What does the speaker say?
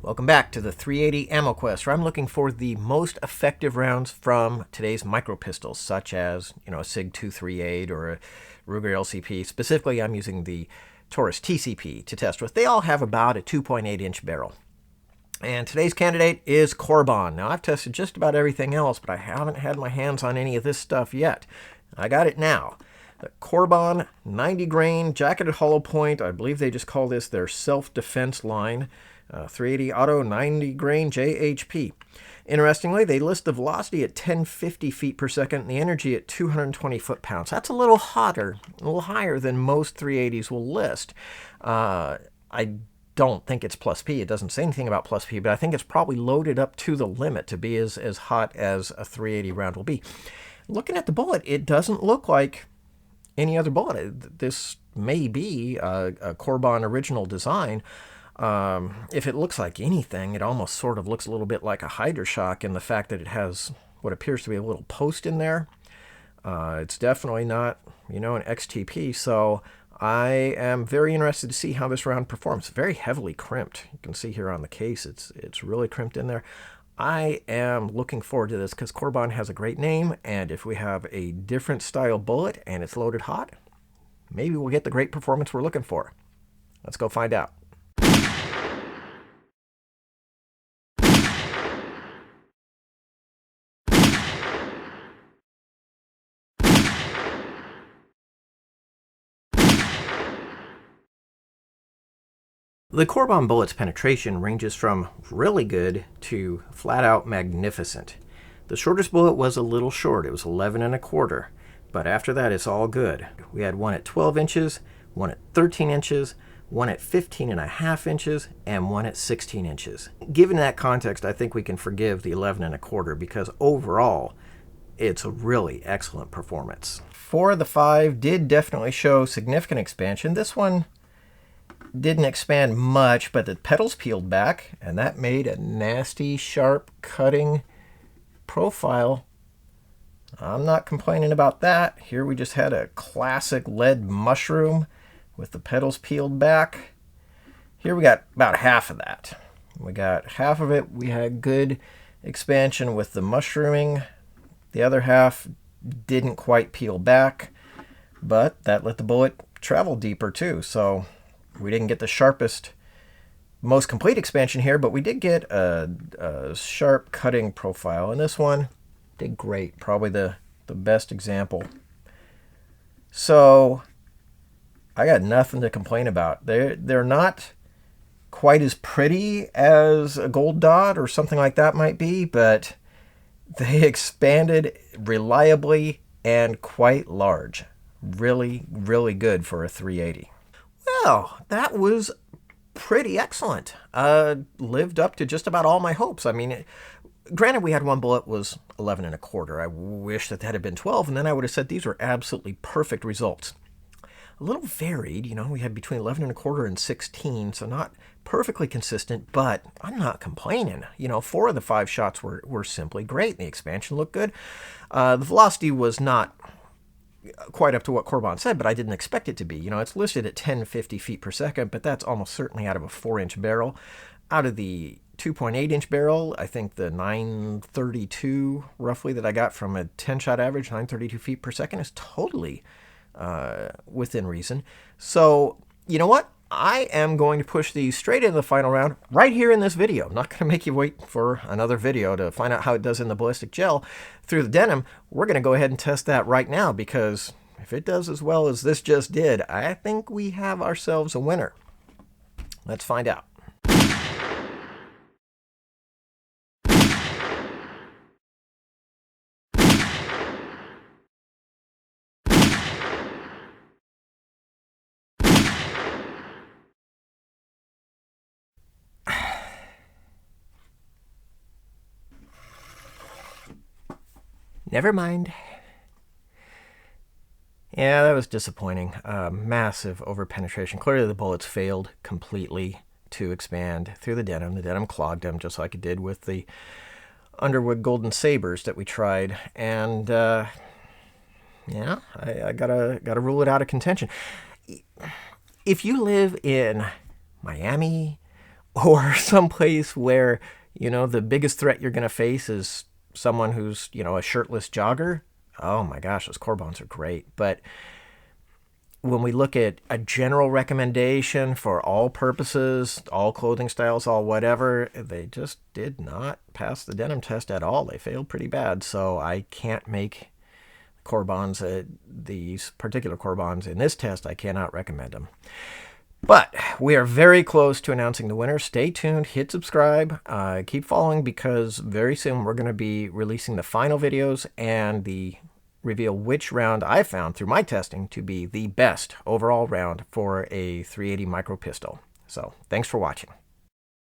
Welcome back to the 380 Ammo Quest, where I'm looking for the most effective rounds from today's micro pistols, such as, a Sig P238 or a Ruger LCP. Specifically, I'm using the Taurus TCP to test with. They all have about a 2.8-inch barrel. And today's candidate is Cor-Bon. Now, I've tested just about everything else, but I haven't had my hands on any of this stuff yet. I got it now. The Cor-Bon 90 grain jacketed hollow point. I believe they just call this their self-defense line. 380 auto 90 grain JHP. Interestingly, they list the velocity at 1050 feet per second and the energy at 220 foot-pounds. That's a little hotter, a little higher than most 380s will list. I don't think it's plus P. It doesn't say anything about plus P, but I think it's probably loaded up to the limit to be as hot as a 380 round will be. Looking at the bullet, it doesn't look like any other bullet. This may be a Cor-Bon original design. If it looks like anything, it almost sort of looks a little bit like a Hydroshock in the fact that it has what appears to be a little post in there. It's definitely not, an XTP, so I am very interested to see how this round performs. Very heavily crimped. You can see here on the case, it's really crimped in there. I am looking forward to this because Cor-Bon has a great name, and if we have a different style bullet and it's loaded hot, maybe we'll get the great performance we're looking for. Let's go find out. The Cor-Bon bullet's penetration ranges from really good to flat-out magnificent. The shortest bullet was a little short. It was 11 1/4, but after that it's all good. We had one at 12 inches, one at 13 inches, one at 15.5 inches, and one at 16 inches. Given that context, I think we can forgive the 11 1/4 because overall, it's a really excellent performance. 4 of the 5 did definitely show significant expansion. This one didn't expand much, but the petals peeled back, and that made a nasty, sharp, cutting profile. I'm not complaining about that. Here we just had a classic lead mushroom with the petals peeled back. Here we got about half of that. We got half of it. We had good expansion with the mushrooming. The other half didn't quite peel back, but that let the bullet travel deeper too. So we didn't get the sharpest, most complete expansion here, but we did get a sharp cutting profile. And this one did great. Probably the best example. So I got nothing to complain about. They're not quite as pretty as a gold dot or something like that might be, but they expanded reliably and quite large. Really, really good for a 380. Well, that was pretty excellent. Lived up to just about all my hopes. I mean, granted, we had one bullet was 11 1/4. I wish that had been 12, and then I would have said these were absolutely perfect results. A little varied, we had between 11 1/4 and 16, so not perfectly consistent, but I'm not complaining. 4 of the 5 shots were simply great. The expansion looked good. The velocity was not quite up to what Cor-Bon said, but I didn't expect it to be. It's listed at 1050 feet per second, but that's almost certainly out of a 4-inch barrel. Out of the 2.8-inch barrel, I think the 932 roughly that I got from a 10-shot average, 932 feet per second, is totally within reason. So, you know what? I am going to push these straight into the final round right here in this video. I'm not going to make you wait for another video to find out how it does in the ballistic gel through the denim. We're going to go ahead and test that right now because if it does as well as this just did, I think we have ourselves a winner. Let's find out. Never mind. Yeah, that was disappointing. Massive overpenetration. Clearly the bullets failed completely to expand through the denim. The denim clogged them just like it did with the Underwood Golden Sabers that we tried. And yeah, I gotta rule it out of contention. If you live in Miami or someplace where, you know, the biggest threat you're going to face is someone who's, you know, a shirtless jogger, oh my gosh, those Cor-Bons are great. But when we look at a general recommendation for all purposes, all clothing styles, all whatever, they just did not pass the denim test at all. They failed pretty bad. So I can't make Cor-Bons, these particular Cor-Bons in this test, I cannot recommend them. But we are very close to announcing the winner. Stay tuned, hit subscribe, keep following, because very soon we're going to be releasing the final videos and reveal which round I found through my testing to be the best overall round for a 380 micro pistol. So thanks for watching.